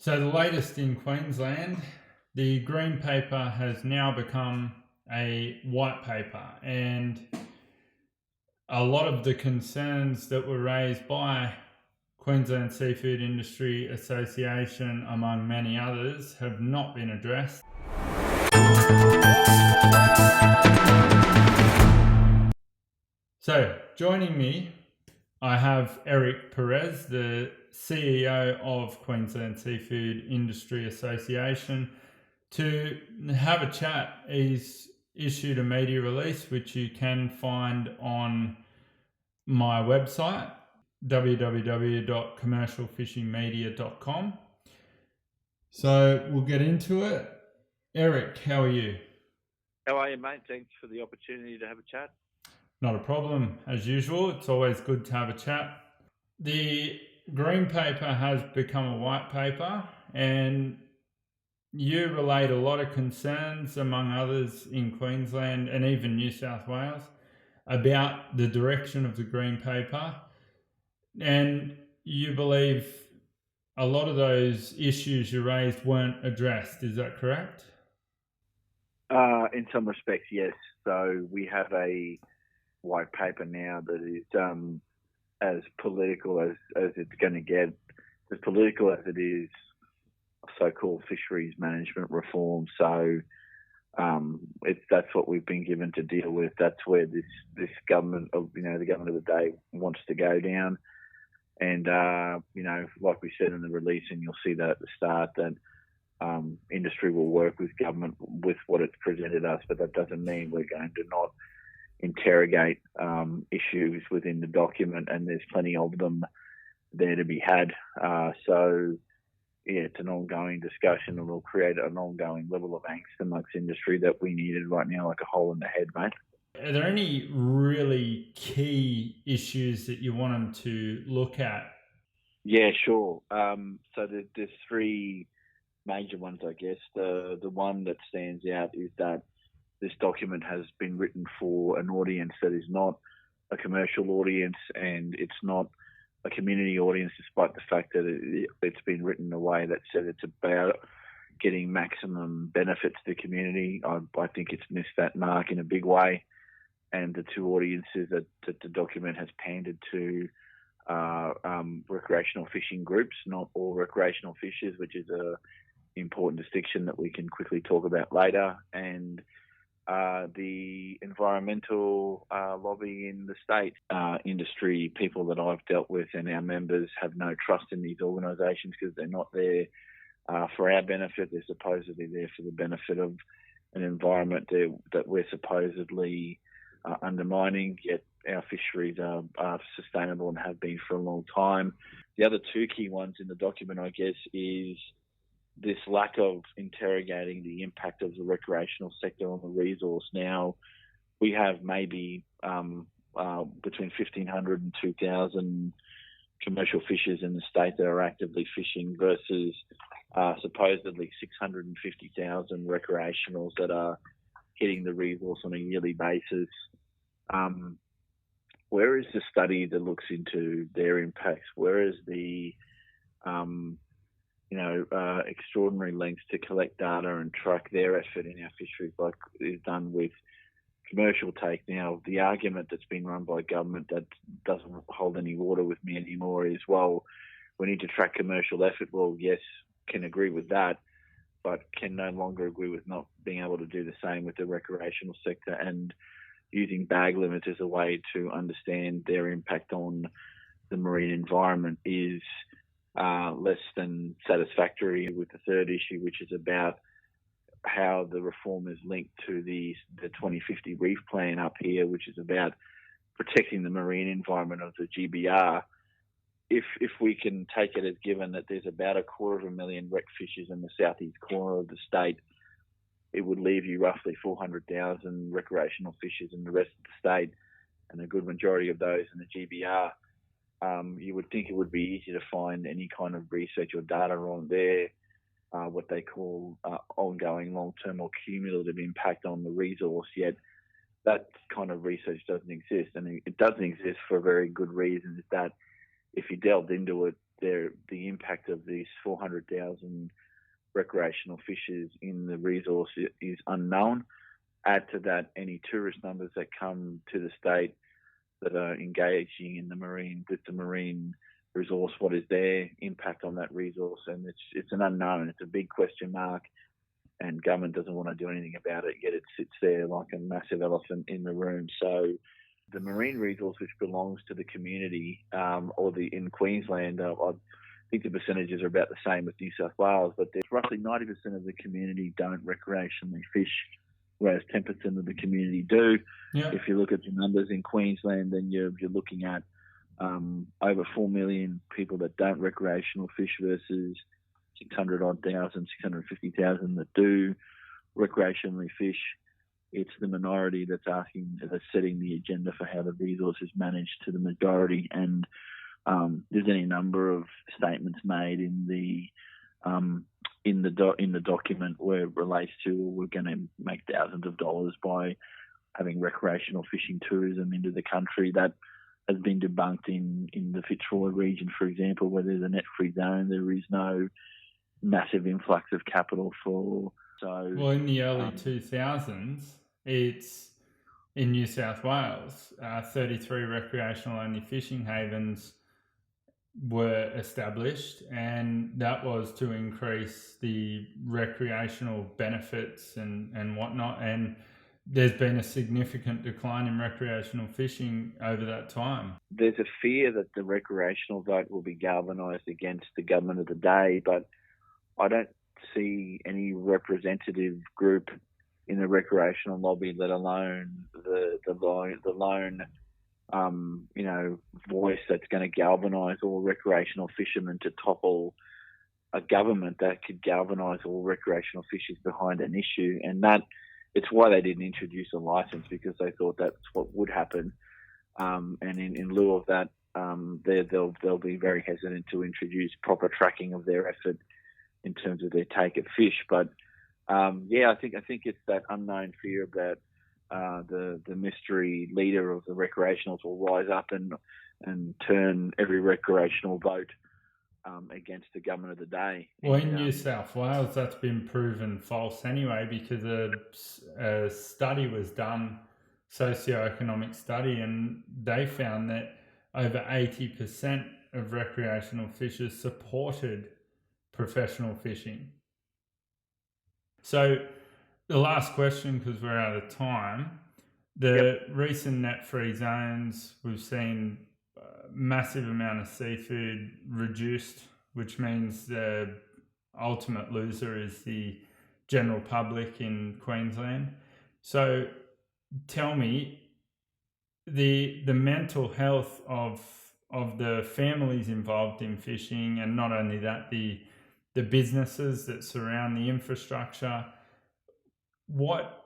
So the latest in Queensland, the green paper has now become a white paper, and a lot of the concerns that were raised by Queensland Seafood Industry Association, among many others, have not been addressed. So, joining me, I have Eric Perez, the CEO of Queensland Seafood Industry Association, to have a chat. He's issued a media release which you can find on my website, www.commercialfishingmedia.com. So we'll get into it. Eric, how are you? How are you, mate? Thanks for the opportunity to have a chat. Not a problem. As usual, it's always good to have a chat. The green paper has become a white paper, and you relate a lot of concerns, among others, in Queensland and even New South Wales about the direction of the green paper. And you believe a lot of those issues you raised weren't addressed. Is that correct? In some respects, yes. So we have a white paper now that is as political as it's going to get, as political as it is so-called fisheries management reform. So that's what we've been given to deal with. That's where this government of the government of the day wants to go down. And like we said in the release, and you'll see that at the start, that industry will work with government with what it's presented us, but that doesn't mean we're going to not interrogate issues within the document, and there's plenty of them there to be had. So it's an ongoing discussion, and will create an ongoing level of angst amongst industry that we needed right now, like a hole in the head, mate. Are there any really key issues that you want them to look at? Yeah, sure. So there's three major ones, I guess. The one that stands out is that this document has been written for an audience that is not a commercial audience, and it's not a community audience, despite the fact that it's been written in a way that said it's about getting maximum benefit to the community. I think it's missed that mark in a big way. And the two audiences that the document has pandered to recreational fishing groups, not all recreational fishers, which is a important distinction that we can quickly talk about later, and the environmental lobby in the state. Industry people that I've dealt with and our members have no trust in these organisations because they're not there for our benefit. They're supposedly there for the benefit of an environment that we're supposedly undermining, yet our fisheries are sustainable and have been for a long time. The other two key ones in the document, I guess, is this lack of interrogating the impact of the recreational sector on the resource. Now, we have maybe between 1,500 and 2,000 commercial fishers in the state that are actively fishing versus supposedly 650,000 recreationals that are hitting the resource on a yearly basis. Where is the study that looks into their impacts? Where is the extraordinary lengths to collect data and track their effort in our fisheries, like is done with commercial take? Now, the argument that's been run by government that doesn't hold any water with me anymore is, well, we need to track commercial effort. Well, yes, can agree with that, but can no longer agree with not being able to do the same with the recreational sector, and using bag limits as a way to understand their impact on the marine environment is less than satisfactory. With the third issue, which is about how the reform is linked to the 2050 reef plan up here, which is about protecting the marine environment of the GBR. If we can take it as given that there's about 250,000 wreck fishers in the southeast corner of the state, it would leave you roughly 400,000 recreational fishers in the rest of the state, and a good majority of those in the GBR. You would think it would be easy to find any kind of research or data on their what they call ongoing long-term or cumulative impact on the resource, yet that kind of research doesn't exist. And it doesn't exist for a very good reason, is that if you delved into it, the impact impact of these 400,000 recreational fishers in the resource is unknown. Add to that any tourist numbers that come to the state that are engaging in the marine resource. What is their impact on that resource? And it's an unknown. It's a big question mark, and government doesn't want to do anything about it. Yet it sits there like a massive elephant in the room. So the marine resource, which belongs to the community, in Queensland, I think the percentages are about the same with New South Wales, but there's roughly 90% of the community don't recreationally fish, whereas 10% of the community do. Yeah. If you look at the numbers in Queensland, then you're looking at over 4 million people that don't recreational fish versus 650,000 that do recreationally fish. It's the minority that's setting the agenda for how the resource is managed to the majority. And there's any number of statements made in the document where it relates to we're going to make thousands of dollars by having recreational fishing tourism into the country. That has been debunked in the Fitzroy region, for example, where there's a net-free zone. There is no massive influx of capital for. Well, in the early 2000s, it's in New South Wales, 33 recreational-only fishing havens were established, and that was to increase the recreational benefits and whatnot. And there's been a significant decline in recreational fishing over that time. There's a fear that the recreational vote will be galvanised against the government of the day, but I don't see any representative group in the recreational lobby, let alone the lone voice that's going to galvanise all recreational fishermen to topple a government that could galvanise all recreational fishers behind an issue. And that it's why they didn't introduce a licence, because they thought that's what would happen. And in lieu of that, they'll be very hesitant to introduce proper tracking of their effort in terms of their take of fish. But I think it's that unknown fear about the mystery leader of the recreationals will rise up and turn every recreational vote against the government of the day. Well, in New South Wales, that's been proven false anyway, because a study was done, socioeconomic study, and they found that over 80% of recreational fishers supported professional fishing. So the last question, because we're out of time, the recent net-free zones, we've seen a massive amount of seafood reduced, which means the ultimate loser is the general public in Queensland. So tell me, the mental health of the families involved in fishing, and not only that, the businesses that surround the infrastructure. What,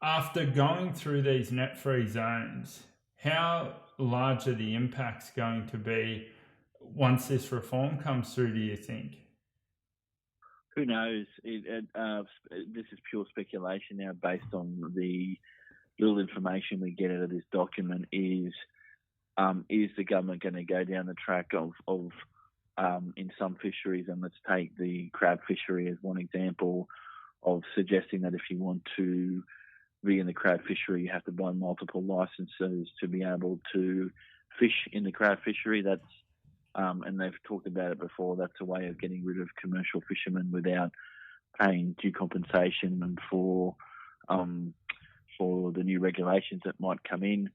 after going through these net-free zones, how large are the impacts going to be once this reform comes through, do you think? Who knows? This is pure speculation now based on the little information we get out of this document. Is the government going to go down the track of in some fisheries, and let's take the crab fishery as one example, of suggesting that if you want to be in the crab fishery, you have to buy multiple licenses to be able to fish in the crab fishery. That's and they've talked about it before. That's a way of getting rid of commercial fishermen without paying due compensation and for the new regulations that might come in.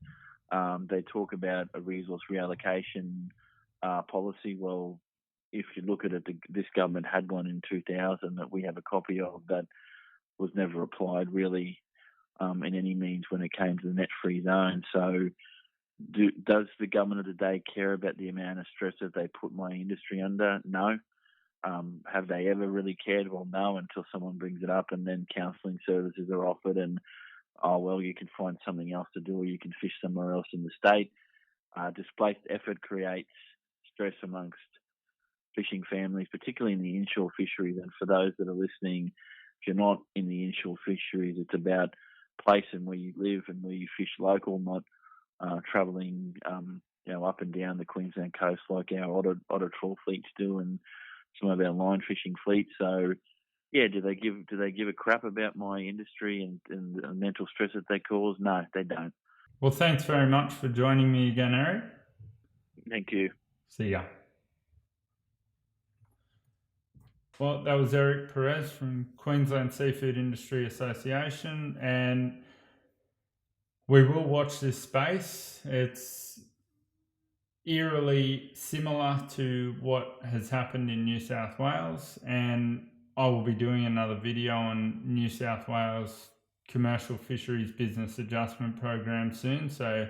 They talk about a resource reallocation policy. Well, if you look at it, this government had one in 2000 that we have a copy of that was never applied really in any means when it came to the net-free zone. So does the government of the day care about the amount of stress that they put my industry under? No. Have they ever really cared? Well, no, until someone brings it up, and then counselling services are offered and, you can find something else to do, or you can fish somewhere else in the state. Displaced effort creates stress amongst fishing families, particularly in the inshore fisheries. And for those that are listening, if you're not in the inshore fisheries, it's about place and where you live and where you fish local, not travelling up and down the Queensland coast like our otter trawl fleets do, and some of our line fishing fleets. So, yeah, do they give a crap about my industry and the mental stress that they cause? No, they don't. Well, thanks very much for joining me again, Eric. Thank you. See ya. Well, that was Eric Perez from Queensland Seafood Industry Association, and we will watch this space. It's eerily similar to what has happened in New South Wales, and I will be doing another video on New South Wales commercial fisheries business adjustment program soon, so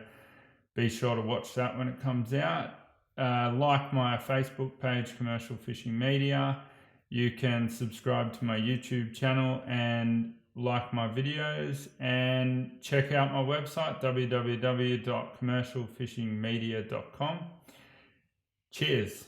be sure to watch that when it comes out. Like my Facebook page, Commercial Fishing Media. You can subscribe to my YouTube channel and like my videos, and check out my website, www.commercialfishingmedia.com. Cheers.